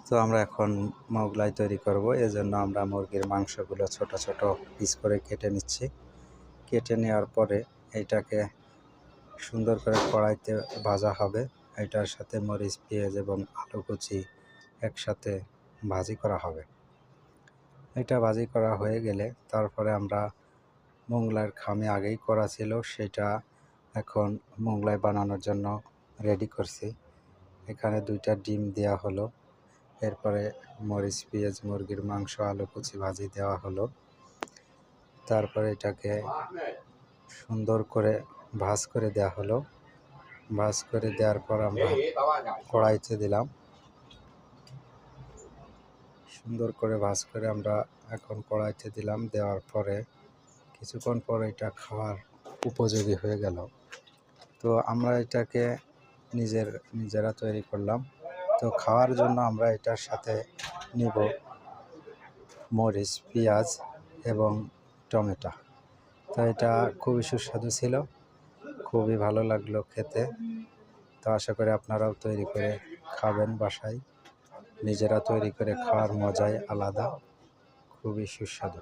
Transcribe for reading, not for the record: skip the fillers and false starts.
তো আমরা এখন মোগলাই তৈরি করব। এজন্য আমরা মুরগির মাংসগুলো ছোট ছোট পিস করে কেটে নিচ্ছি। কেটে নেওয়ার পরে এটাকে সুন্দর করে কড়াইতে ভাজা হবে। এটার সাথে মরিচ, পেঁয়াজ এবং আলু কুচি একসাথে ভাজি করা হবে। এটা ভাজি করা হয়ে গেলে তারপরে আমরা মোগলাইয়ের খামি আগেই করা ছিল, সেটা এখন মোগলাই বানানোর জন্য রেডি করছি। এখানে 2টা ডিম দেওয়া হলো, এরপরে মরিচ, পেঁয়াজ, মুরগির মাংস, আলু কুচি ভাজি দেওয়া হলো। তারপরে এটাকে সুন্দর করে ভাজ করে দেওয়া হলো। ভাজ করে দেওয়ার পর আমরা কড়াইতে দিলাম। সুন্দর করে ভাজ করে আমরা এখন কড়াইতে দিলাম। দেওয়ার পরে কিছুক্ষণ পর এটা খাওয়ার উপযোগী হয়ে গেল। তো আমরা এটাকে নিজেরা তৈরি করলাম। তো খাওয়ার জন্য আমরা এটার সাথে নিব মরিচ, পেঁয়াজ এবং টমেটো। তো এটা খুবই সুস্বাদু ছিল, খুবই ভালো লাগলো খেতে। তো আশা করি আপনারাও তৈরি করে খাবেন বাসায়। নিজেরা তৈরি করে খাওয়ার মজাই আলাদা, খুবই সুস্বাদু।